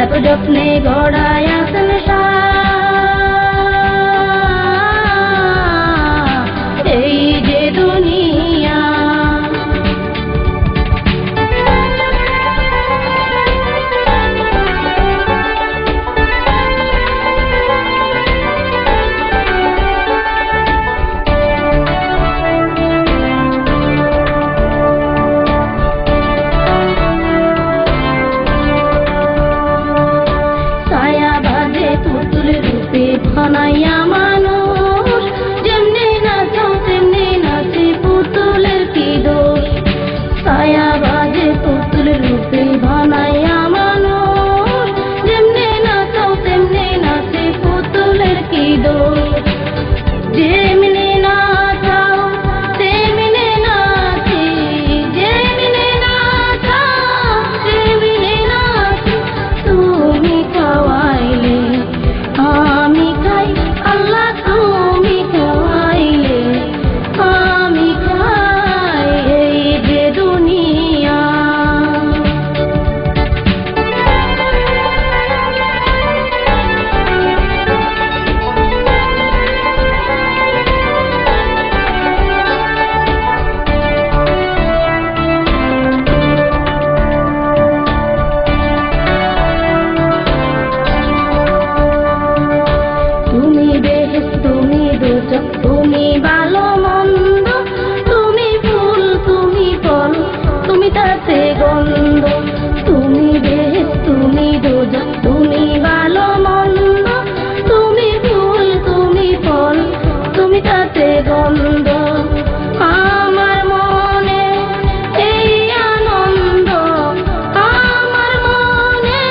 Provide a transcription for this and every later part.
এত যত্নে গড়ায় আছেন এই যে দুনিয়া। বানাইয়া মানুষ যেমনি নাচো তেমনি নাচে পুতুলের কি দোষ। ছায়া বাজে পুতুল রূপে বানাইয়া মানুষ যেমনি নাচো তেমনি নাচে পুতুলের কি দোষ। যেমনি নাচাও তেমনি নাচি, যেমনি নাচাও তেমনি নাচি, তুমি খাওয়াইলে আমি খাই, আল্লাহ তুমি খাওয়াইলে আমি খাই, এই যে দুনিয়া। তুমি বেহেশত, তুমি দোজখ, তুমি ভালো মন্দ, তুমি ফুল তুমি ফল, তুমি তাতে গন্ধ। তুমি বেহেশত, তুমি দোজখ, তুমি ভালো মন্দ, তুমি ফুল তুমি ফল, তুমি তাতে গন্ধ। আমার মনে এই আনন্দ, আমার মনে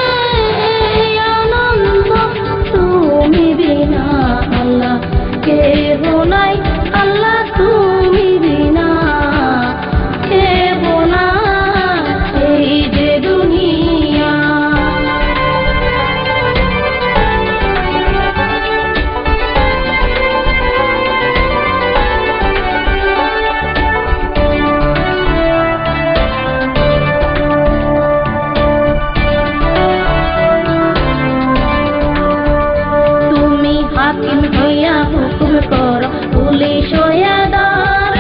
এই আনন্দ, তুমি বিনা আল্লাহ কেহ নাই, আল্লাহ তুমি বিনা কেহ নাই, এই যে দুনিয়া। তুমি হাকিম হইয়া হুকুম কর, পুলিশ হইয়া দাঁড়,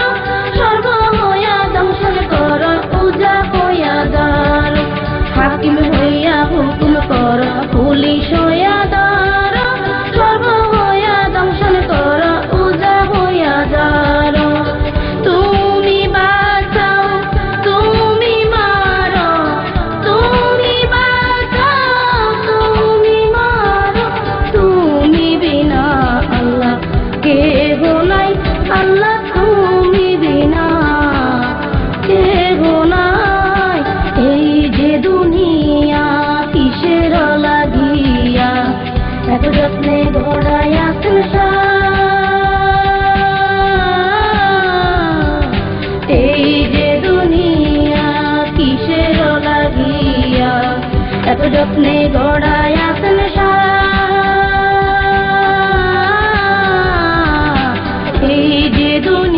সর্ব হইয়া দংশন কর, পূজা হইয়া দাঁড়। হাকিম হইয়া হুকুম কর, পুলিশ হইয়া দাঁড়, সর্ব হইয়া দংশন কর, পূজা হইয়া দাঁড়। তুমি বাঁচাও তুমি মারো, তুমি বাঁচাও তুমি মারো, তুমি বিনা আল্লাহ কেহ নাই, আল্লাহ তুমি বিনা কেহ নাই, এই যে দুনিয়া। কিসের লাগিয়া এত যত্নে গড়াই আছেন এই যে দুনিয়া। কিসের লাগিয়া এত যত্নে গড়াই আছেন এই যে দুনিয়া।